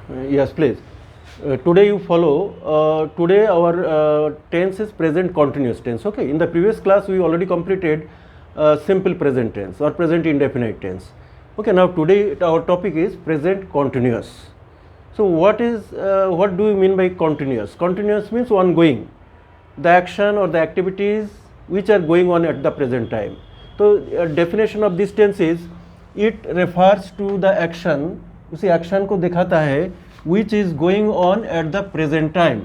Yes, please. Today you follow. Today our tense is present continuous tense. Okay. In the previous class we already completed simple present tense or present indefinite tense. Okay. Now today our topic is present continuous. So what do you mean by continuous? Continuous means ongoing. The action or the activities which are going on at the present time. So definition of this tense is it refers to the action. उसी action को दिखाता है which is going on at the present time,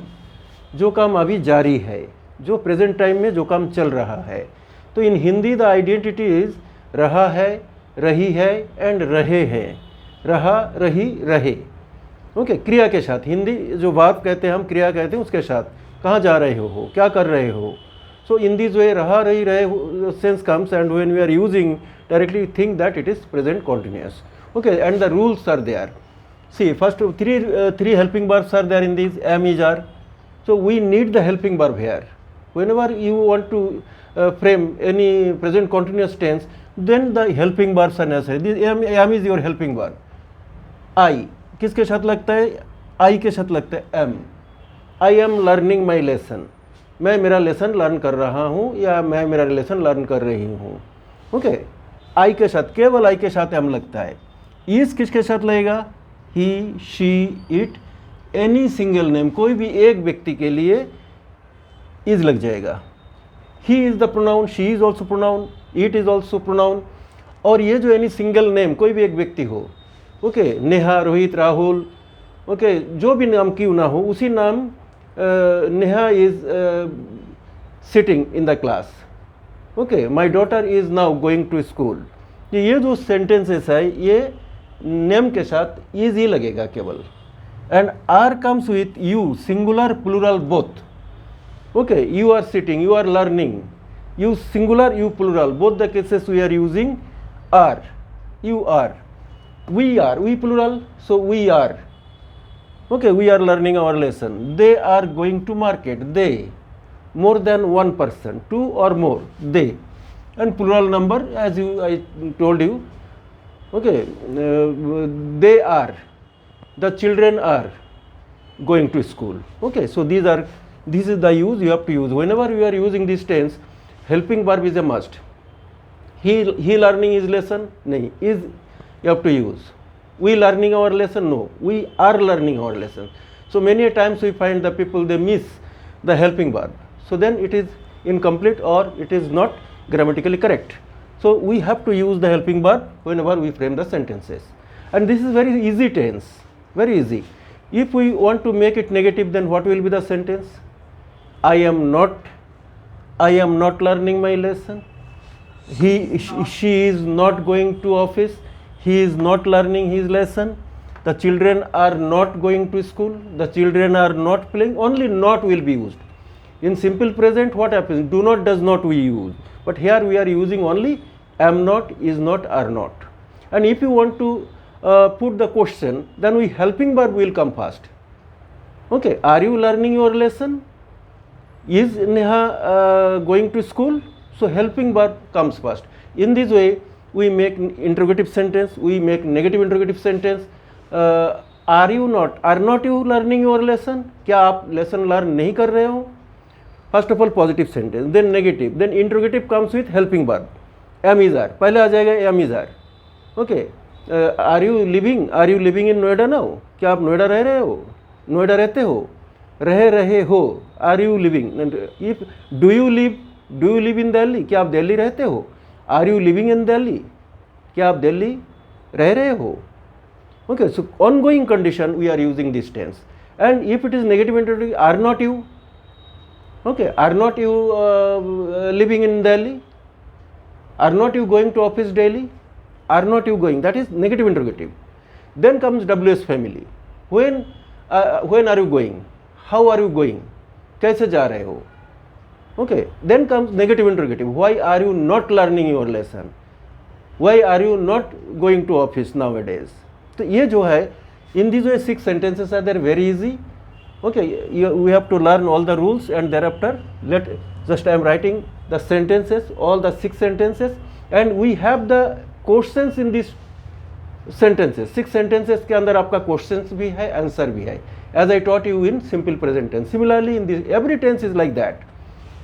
जो काम अभी जारी है, जो प्रेजेंट टाइम में जो काम चल रहा है. तो इन हिंदी द आइडेंटिटी इज रहा है, रही है एंड रहे हैं. रहा, रही, रहे. ओके. क्रिया के साथ, हिंदी जो वर्ब कहते हैं हम, क्रिया कहते हैं, उसके साथ कहाँ जा रहे हो, क्या कर रहे हो. सो इन दिस वे रहा, रही, रहे sense comes and when we are using directly think that it is present continuous. Okay, and the rules are there. See, first three helping verbs are there in these am, is, are. So we need the helping verb here. Whenever you want to frame any present continuous tense, then the helping verbs are necessary. This am is your helping verb. I किसके साथ लगता है? I के साथ लगता है am. I am learning my lesson. मैं मेरा लेसन लर्न कर रहा हूँ या मैं मेरा लेसन लर्न कर रही हूँ. ओके. आई के साथ, केवल आई के साथ एम लगता है. इस किसके साथ लगेगा? He, she, it, any single name, कोई भी एक व्यक्ति के लिए इज लग जाएगा. He is the pronoun, she is also pronoun, it is also pronoun. और ये जो एनी सिंगल नेम, कोई भी एक व्यक्ति हो, ओके, नेहा, रोहित, राहुल, ओके, जो भी नाम क्यों ना हो, उसी नाम Neha is sitting in the class. Okay, my daughter is now going to school. ये जो सेंटेंसेस है ये नेम के साथ इज ही लगेगा केवल. And are comes with you, singular plural both. Okay, you are sitting, you are learning, you singular, you plural, both the cases we are using are. You are, we plural, so we are. Okay, we are learning our lesson. They are going to market, they, more than one person, two or more, they. And plural number, as I told you. Okay, they are, the children are going to school. Okay, so this is the use you have to use whenever you are using this tense. Helping verb is a must. He learning his lesson, nahi, is you have to use. We learning our lesson, no, we are learning our lesson. So many times we find the people, they miss the helping verb. So then it is incomplete or it is not grammatically correct. So we have to use the helping verb whenever we frame the sentences. And this is very easy tense, very easy. If we want to make it negative, then what will be the sentence? I am not learning my lesson. She is not going to office. He is not learning his lesson. The children are not going to school. The children are not playing. Only not will be used. In simple present, what happens? Do not, does not we use. But here we are using only am not, is not, are not. And if you want to put the question, then we helping verb will come first. Okay, are you learning your lesson? Is Neha going to school? So helping verb comes first. In this way, we make interrogative sentence, we make negative interrogative sentence. Are not you learning your lesson? क्या आप lesson learn नहीं कर रहे हो? First of all positive sentence, then negative, then interrogative comes with helping verb. Am, is, are. पहले आ जाएगा am, is, are. Okay. Are you living in Noida now? क्या आप नोएडा रह रहे हो? नोएडा रहते हो? रह रहे हो? Are you living? If do you live in Delhi? क्या आप दिल्ली रहते हो? Are you living in Delhi? क्या आप दिल्ली रह रहे हो? Okay, so ongoing condition we are using this tense. And if it is negative interrogative, are not you? Okay, are not you living in Delhi? Are not you going to office daily? Are not you going? That is negative interrogative. Then comes WS family. When are you going? How are you going? कैसे जा रहे हो? Okay, then comes negative interrogative. Why are you not learning your lesson? Why are you not going to office nowadays? तो ये जो है, in these way 6 sentences are there, very easy. Okay, we have to learn all the rules and thereafter I am writing the sentences, all the 6 sentences, and we have the questions in this sentences, 6 sentences के अंदर आपका questions भी है, answer भी है, as I taught you in simple present tense. Similarly, in this every tense is like that.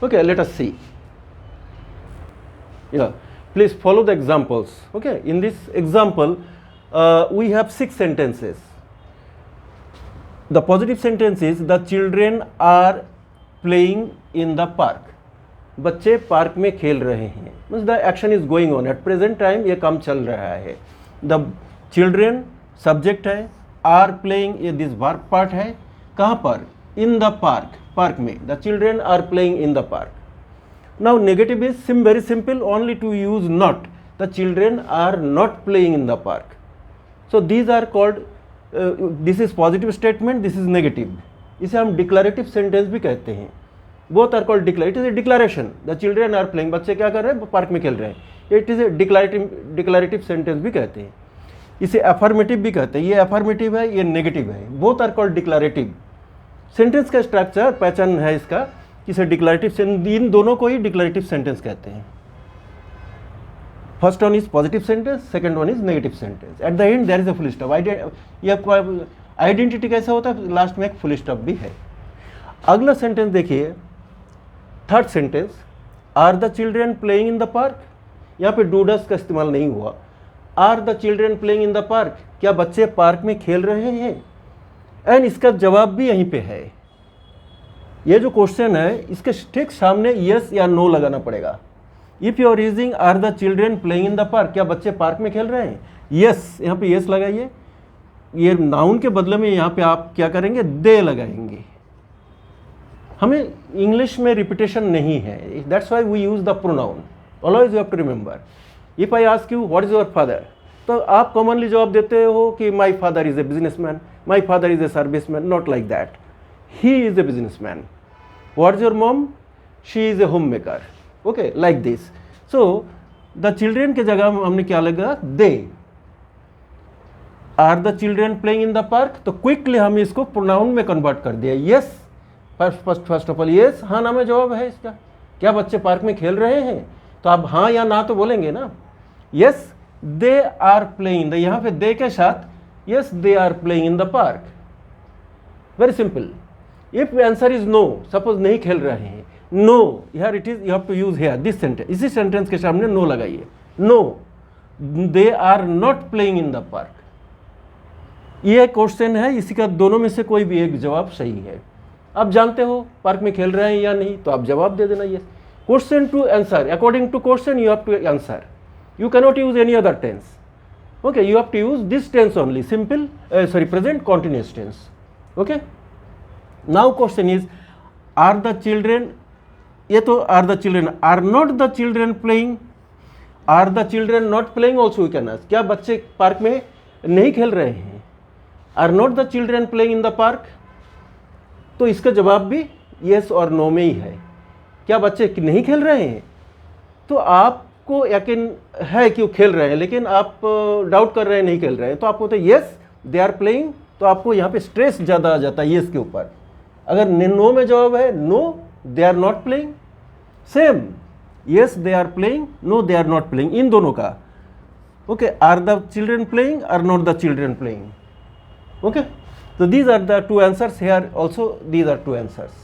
Okay, let us see. Yeah, please follow the examples. Okay, in this example, we have 6 sentences. The positive sentence is the children are playing in the park. बच्चे park में खेल रहे हैं, means the action is going on at present time, ये काम चल रहा है. द चिल्ड्रेन सब्जेक्ट है, आर प्लेइंग ये दिस वर्ब पार्ट है. कहाँ पर? इन द पार्क, पार्क में. The children are playing in the park. Now negative is very simple, only to use not. The children are not playing in the park. So these are called, this is positive statement, this is negative. इसे हम declarative sentence भी कहते हैं. Both are called declare. It is a declaration, the children are playing, बच्चे क्या कर रहे हैं? पार्क में खेल रहे हैं. It is A declarative sentence भी कहते हैं. इसे अफर्मेटिव भी कहते हैं. ये अफर्मेटिव है, ये नेगेटिव है. Both are called declarative. Sentence का स्ट्रक्चर पहचान है इसका, इसे डिक्लेरेटिव, इन दोनों को ही डिक्लेरेटिव सेंटेंस कहते हैं. First one is positive sentence, second one is negative sentence. At the end there is a full stop. Identity कैसा होता है? लास्ट में एक फुल स्टॉप भी है. अगला सेंटेंस देखिए, third sentence, are the children playing in the park. यहाँ पे डूडस का इस्तेमाल नहीं हुआ. Are the children playing in the park, क्या बच्चे पार्क में खेल रहे हैं? एंड इसका जवाब भी यहीं पे है. ये जो क्वेश्चन है इसके ठीक सामने यस या नो लगाना पड़ेगा. If you are using are the children playing in the park, क्या बच्चे पार्क में खेल रहे हैं? यस, यहाँ पे यस लगाइए. ये नाउन के बदले में यहाँ पे आप क्या करेंगे? दे लगाएंगे. हमें इंग्लिश में रिपीटेशन नहीं है, that's why we use the pronoun. Always you have to remember. If I ask you what is your father, तो आप कॉमनली जवाब देते हो कि my father is a businessman, my father is a serviceman. Not like that, he is a businessman. What is your mom? She is a home maker. Okay, like this. So the children के जगह हमने क्या लगा? They. Are the children playing in the park, तो quickly हम इसको pronoun में convert कर दिया. Yes, first of all yes, हाँ ना में जवाब है इसका. क्या बच्चे पार्क में खेल रहे हैं? तो आप हाँ या ना तो बोलेंगे ना. यस दे आर प्लेइंग, यहाँ पे दे के साथ yes they are playing in the park. Very simple. If answer is no, suppose नहीं खेल रहे हैं, no, here it is, you have to use here this sentence. इसी सेंटेंस के सामने नो लगाइए. No, they are not playing in the park. ये question है, इसी का दोनों में से कोई भी एक जवाब सही है. आप जानते हो पार्क में खेल रहे हैं या नहीं, तो आप जवाब दे देना yes. Question to answer, according to question you have to answer. You cannot use any other tense. Okay, you have to use this tense only, simple present continuous tense. Okay, now question is are the children, ये तो are the children, are not the children playing, are the children not playing also you can ask. क्या बच्चे park में नहीं खेल रहे हैं? Are not the children playing in the park, तो इसका जवाब भी येस और नो में ही है. क्या बच्चे नहीं खेल रहे हैं? तो आपको यकीन है कि वो खेल रहे हैं, लेकिन आप डाउट कर रहे हैं नहीं खेल रहे हैं, तो आप बोलते येस दे आर प्लेइंग, तो आपको यहाँ पे स्ट्रेस ज़्यादा आ जाता है येस के ऊपर. अगर नो में जवाब है no they are not playing, same yes they are playing, no they are not playing, इन दोनों का. Okay, are the children playing, are not the children playing. Okay, so these are the two answers here. Also these are two answers.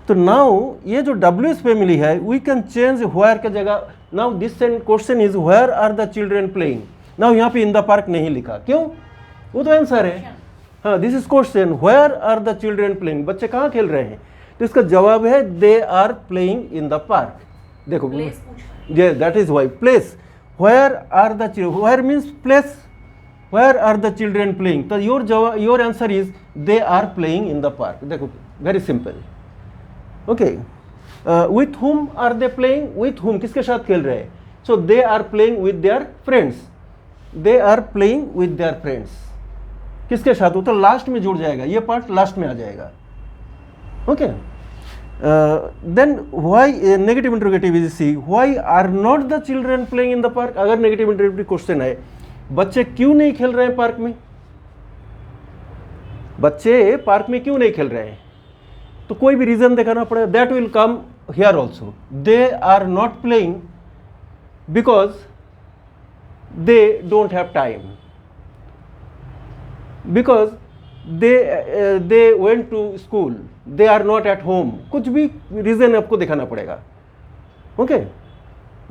तो now ये जो WS पे मिली है, we can change where के जगह. Now this question is where are the children playing. Now यहाँ पे in the park नहीं लिखा, क्यों? वो तो आंसर है. हाँ, this is question where are the children playing. बच्चे कहाँ खेल रहे हैं? तो इसका जवाब है they are playing in the park. देखो, yeah, that is why place. Where are the children? Where means place. Where are the children playing? तो your answer is they are playing in the park. देखो, very simple. Okay. With whom are they playing? With whom, किसके साथ खेल रहे हैं? So they are playing with their friends. They are playing with their friends. किसके साथ? वो तो लास्ट में जुड़ जाएगा, ये पार्ट लास्ट में आ जाएगा. Okay. Then why negative interrogative is C. Why are not the children playing in the park? अगर negative interrogative question है, बच्चे क्यों नहीं खेल रहे हैं पार्क में? बच्चे पार्क में क्यों नहीं खेल रहे हैं? तो कोई भी रीजन दिखाना पड़ेगा. That will come here also. They are not playing because they don't have time. Because they went to school, they are not at home, कुछ भी रीज़न आपको दिखाना पड़ेगा। Okay,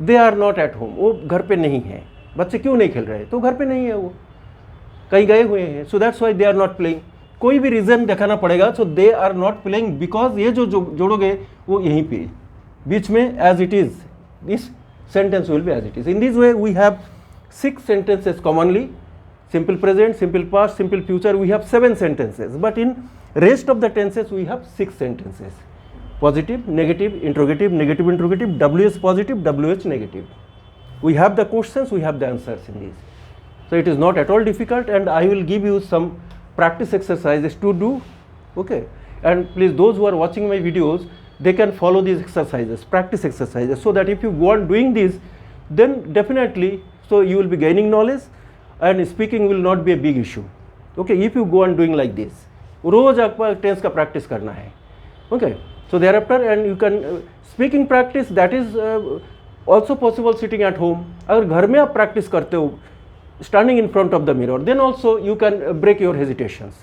they are not at home, वो घर पे नहीं है। बच्चे क्यों नहीं खेल रहे? तो घर पे नहीं है, वो कहीं गए हुए हैं। So that's why they are not playing, कोई भी रीज़न दिखाना पड़ेगा। So they are not playing because ये जो जोड़ोगे वो यहीं पे बीच में as it is, this sentence will be as it is. In this way we have 6 sentences commonly: simple present, simple past, simple future. We have 7 sentences, but in rest of the tenses we have 6 sentences: positive, negative, interrogative, negative interrogative, WH positive, WH negative. We have the questions, we have the answers in these. So it is not at all difficult, and I will give you some practice exercises to do. Okay, and please, those who are watching my videos, they can follow these exercises, practice exercises, so that if you go on doing this, then definitely, so you will be gaining knowledge and speaking will not be a big issue. Okay, if you go on doing like this, रोज आपको tense का practice करना है. Okay, so thereafter, and you can speaking practice, that is also possible sitting at home. अगर घर में आप practice करते हो standing in front of the mirror, then also you can break your hesitations.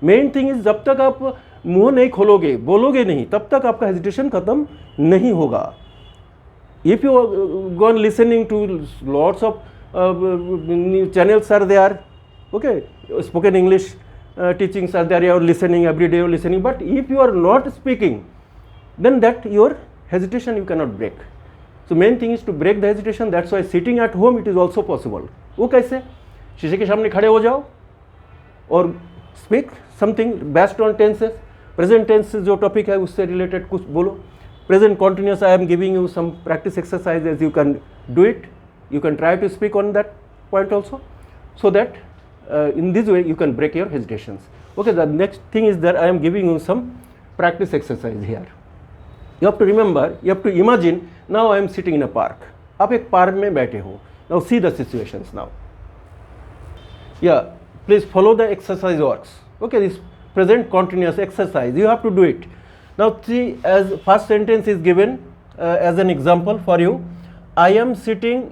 Main thing is, जब तक आप मुंह नहीं खोलोगे, बोलोगे नहीं, तब तक आपका हेजिटेशन खत्म नहीं होगा. If you go on listening to lots of channels are there, okay, spoken English teachings are there, you are listening every day, you are listening, but if you are not speaking, then that your hesitation you cannot break. So main thing is to break the hesitation. That's why sitting at home it is also possible. वो कैसे? शीशे के सामने खड़े हो जाओ और speak something based on tenses. Present tense जो टॉपिक है उससे रिलेटेड कुछ बोलो. Present continuous, I am giving you some practice exercises, you can do it, you can try to speak on that point also, so that in this way you can break your hesitations. Okay, the next thing is that I am giving you some practice exercise here. You have to remember, you have to imagine, now I am sitting in a park. आप एक park में बैठे हो. Now see the situations now. Yeah, please follow the exercise works. Okay, this present continuous exercise, you have to do it. Now see, as first sentence is given as an example for you. I am sitting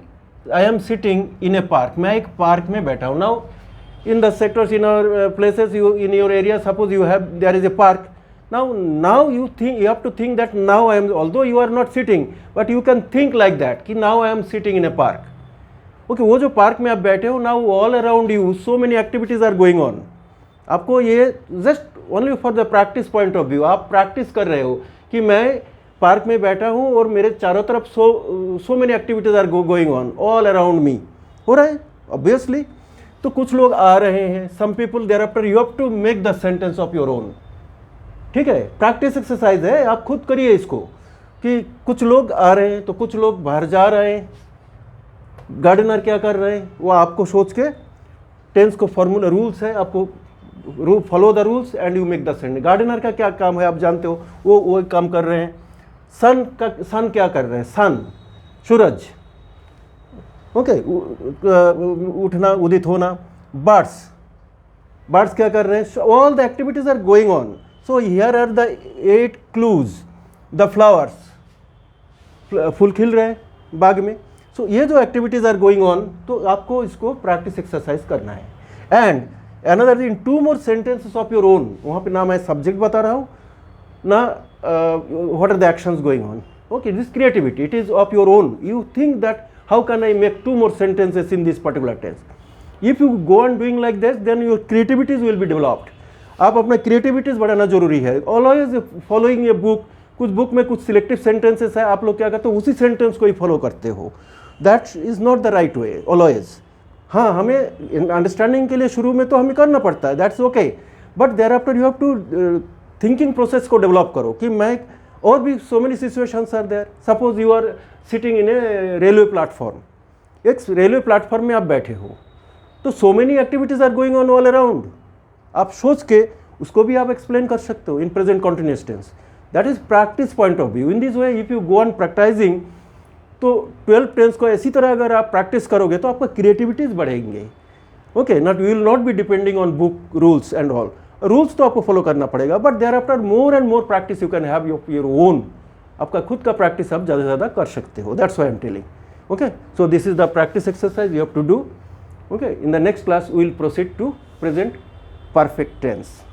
in a park. मैं एक park में बैठा हूँ. Now in the sectors, in our places, in your area, suppose there is a park. Now you have to think that now I am, although you are not sitting, but you can think like that कि now I am sitting in a park. Okay, वो जो park में आप बैठे हो, now all around you so many activities are going on. आपको ये just only for the practice point of view, आप प्रैक्टिस कर रहे हो कि मैं पार्क में बैठा हूँ और मेरे चारों तरफ so many activities are going on all around me. हो रहा है obviously. तो कुछ लोग आ रहे हैं, some people, thereafter you have to make the sentence of your own. ठीक है, प्रैक्टिस एक्सरसाइज है, आप खुद करिए इसको कि कुछ लोग आ रहे हैं तो कुछ लोग बाहर जा रहे हैं, गार्डनर क्या कर रहे हैं, वो आपको सोच के टेंस को फॉर्मूला रूल्स है, आपको follow the rules and you make the sentence. Gardener का क्या काम है आप जानते हो, वो काम कर रहे हैं. सन क्या कर रहे हैं, सन सूरज, ओके, उठना, उदित होना. बर्ड्स क्या कर रहे हैं, all the activities are going on. So here are the 8 clues. The flowers, फूल खिल रहे हैं बाग में. सो ये जो एक्टिविटीज आर गोइंग ऑन, तो आपको इसको प्रैक्टिस एक्सरसाइज करना है. And another in 2 more sentences of your own. वहाँ पे ना मैं सब्जेक्ट बता रहा हूँ ना what are the actions going on. Okay, this creativity, it is of your own. You think that how can I make 2 more sentences in this particular tense. If you go on doing like this, then your creativities will be developed. आप अपना क्रिएटिविटीज बढ़ाना जरूरी है. Always following a book, कुछ book में कुछ selective sentences है, आप लोग क्या करते हो उसी सेंटेंस को ही फॉलो करते हो. That is not the right way always. हाँ, हमें अंडरस्टैंडिंग के लिए शुरू में तो हमें करना पड़ता है, that's okay, but thereafter you have to thinking process को डेवलप करो कि मैं, और भी so many situations are there. Suppose you are sitting in a railway platform. एक रेलवे प्लेटफॉर्म में आप बैठे हो, तो so many activities are going on all around. आप सोच के उसको भी आप एक्सप्लेन कर सकते हो in present continuous tense. That is practice point of view. In this way if you go on practising, तो 12 टेंस को ऐसी तरह अगर आप प्रैक्टिस करोगे तो आपका क्रिएटिविटीज बढ़ेंगे. Okay, not, you will not be depending on book rules and all. Rules तो आपको फॉलो करना पड़ेगा, but thereafter more and more practice you can have your own. आपका खुद का प्रैक्टिस आप ज़्यादा से ज़्यादा कर सकते हो. That's why I am telling. Okay, so this is the practice exercise you have to do. Okay, in the next class we will proceed to present perfect tense.